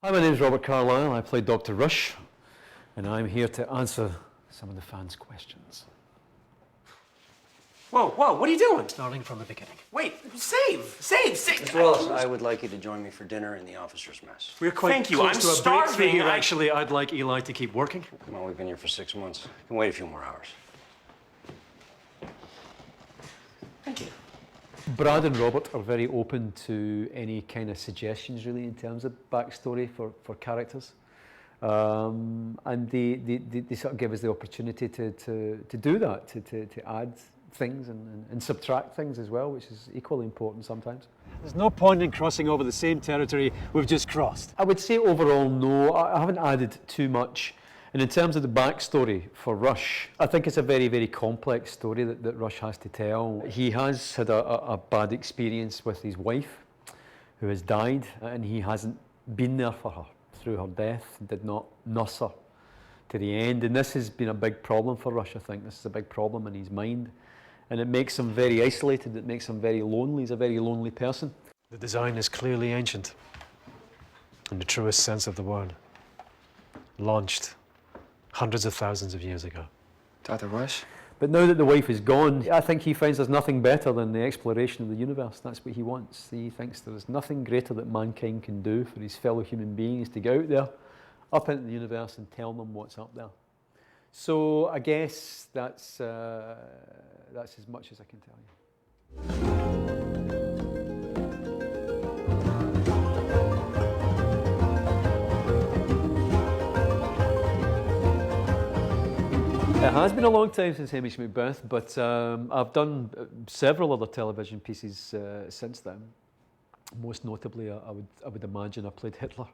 Hi, my name is Robert Carlyle. I play Dr. Rush, and I'm here to answer some of the fans' questions. Whoa, what are you doing? Starting from the beginning. Wait, save! Mr. Wallace, I would like you to join me for dinner in the officer's mess. We're quite Thank you, close I'm to a starving. breakthrough here, actually. I'd like Eli to keep working. Come on, we've been here for 6 months. You can wait a few more hours. Thank you. Brad and Robert are very open to any kind of suggestions, really, in terms of backstory for characters. And they sort of give us the opportunity to do that, to add things and subtract things as well, which is equally important sometimes. There's no point in crossing over the same territory we've just crossed. I would say overall, no. I haven't added too much. And in terms of the backstory for Rush, I think it's a very, very complex story that Rush has to tell. He has had a bad experience with his wife, who has died, and he hasn't been there for her through her death, did not nurse her to the end. And this has been a big problem for Rush, I think. This is a big problem in his mind. And it makes him very isolated, it makes him very lonely. He's a very lonely person. The design is clearly ancient, in the truest sense of the word. Launched hundreds of thousands of years ago. Dr. Rush? But now that the wife is gone, I think he finds there's nothing better than the exploration of the universe. That's what he wants. He thinks there's nothing greater that mankind can do for his fellow human beings to go out there, up into the universe and tell them what's up there. So I guess that's as much as I can tell you. It has been a long time since Hamish Macbeth, but I've done several other television pieces since then. Most notably, I would imagine I played Hitler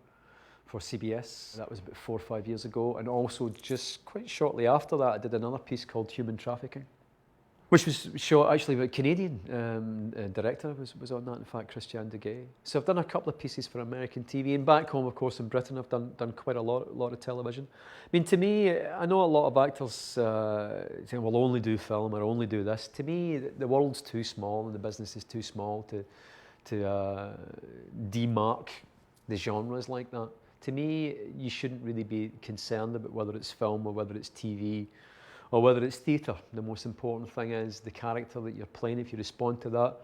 for CBS. That was about 4 or 5 years ago. And also just quite shortly after that, I did another piece called Human Trafficking, which was shot actually by a Canadian director was on that, in fact, Christian Duguay. So I've done a couple of pieces for American TV, and back home, of course, in Britain, I've done quite a lot of television. I mean, to me, I know a lot of actors say, well, only do film or only do this. To me, the world's too small and the business is too small to demark the genres like that. To me, you shouldn't really be concerned about whether it's film or whether it's TV or whether it's theatre. The most important thing is the character that you're playing, if you respond to that.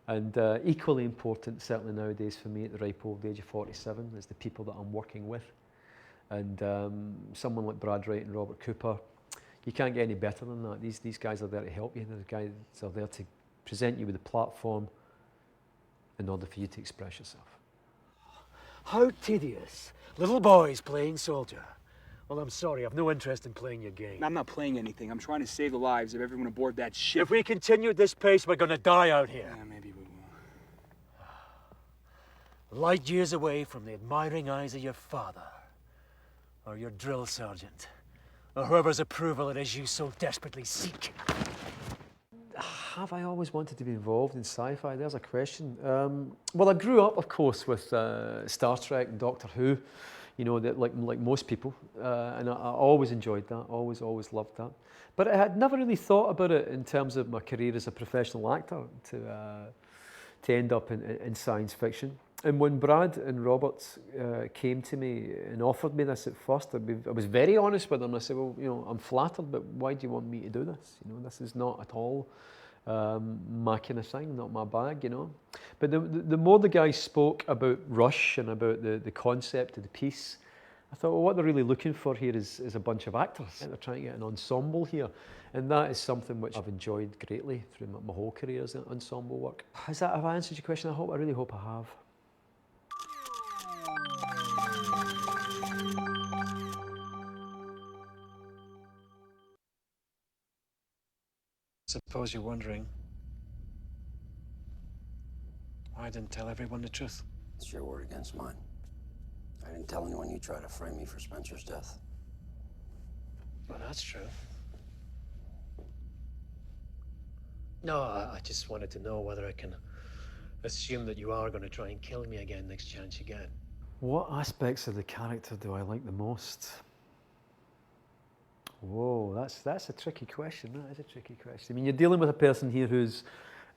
And equally important, certainly nowadays for me at the ripe old age of 47, is the people that I'm working with. And someone like Brad Wright and Robert Cooper, you can't get any better than that. These guys are there to help you. The guys are there to present you with a platform in order for you to express yourself. How tedious. Little boys playing soldier. Well, I'm sorry, I've no interest in playing your game. I'm not playing anything. I'm trying to save the lives of everyone aboard that ship. If we continue at this pace, we're gonna die out here. Yeah, maybe we will. Light years away from the admiring eyes of your father, or your drill sergeant, or whoever's approval it is you so desperately seek. Have I always wanted to be involved in sci-fi? There's a question. Well, I grew up, of course, with Star Trek and Doctor Who, you know, that like most people, and I always enjoyed that, always loved that. But I had never really thought about it in terms of my career as a professional actor to end up in science fiction. And when Brad and Robert came to me and offered me this at first, I was very honest with them. I said, well, you know, I'm flattered, but why do you want me to do this? You know, this is not at all my kind of thing, not my bag, you know. But the more the guys spoke about Rush and about the concept of the piece, I thought, well, what they're really looking for here is a bunch of actors. They're trying to get an ensemble here. And that is something which I've enjoyed greatly through my whole career as ensemble work. Have I answered your question? I really hope I have. Suppose you're wondering why I didn't tell everyone the truth. It's your word against mine. I didn't tell anyone you tried to frame me for Spencer's death. Well, that's true. No, I just wanted to know whether I can assume that you are going to try and kill me again next chance you get. What aspects of the character do I like the most? Whoa, that's a tricky question. That is a tricky question. I mean, you're dealing with a person here who's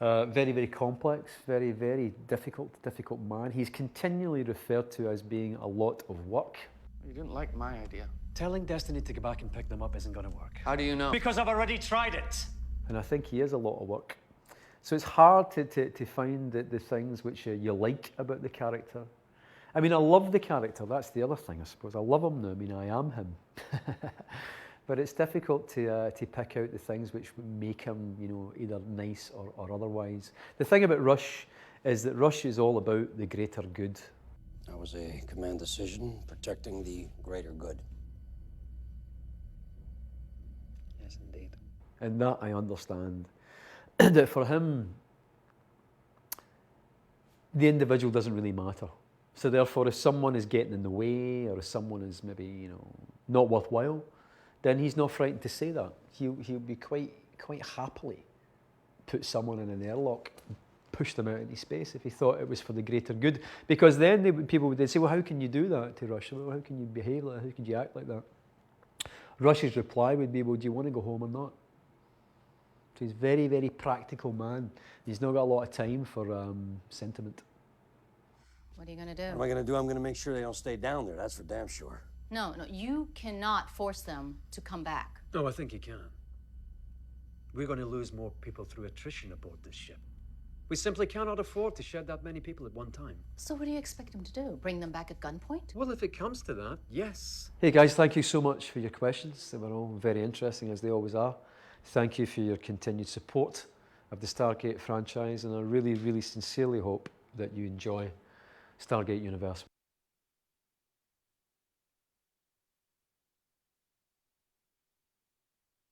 Very, very complex, very, very difficult man. He's continually referred to as being a lot of work. You didn't like my idea. Telling Destiny to go back and pick them up isn't going to work. How do you know? Because I've already tried it. And I think he is a lot of work. So it's hard to find the things which you like about the character. I mean, I love the character. That's the other thing, I suppose. I love him now. I mean, I am him. But it's difficult to pick out the things which make him, you know, either nice or otherwise. The thing about Rush is that Rush is all about the greater good. That was a command decision, protecting the greater good. Yes, indeed. And that I understand. That for him, the individual doesn't really matter. So therefore, if someone is getting in the way, or if someone is maybe, you know, not worthwhile, then he's not frightened to say that. He'll be quite happily put someone in an airlock, push them out into space if he thought it was for the greater good. Because then people would say, well, how can you do that to Rush? Well, how can you behave like that? How could you act like that? Rush's reply would be, well, do you want to go home or not? So he's a very, very practical man. He's not got a lot of time for sentiment. What are you going to do? What am I going to do? I'm going to make sure they don't stay down there. That's for damn sure. No, you cannot force them to come back. No, I think you can. We're going to lose more people through attrition aboard this ship. We simply cannot afford to shed that many people at one time. So what do you expect them to do? Bring them back at gunpoint? Well, if it comes to that, yes. Hey guys, thank you so much for your questions. They were all very interesting, as they always are. Thank you for your continued support of the StarGate franchise, and I really, really sincerely hope that you enjoy StarGate Universe.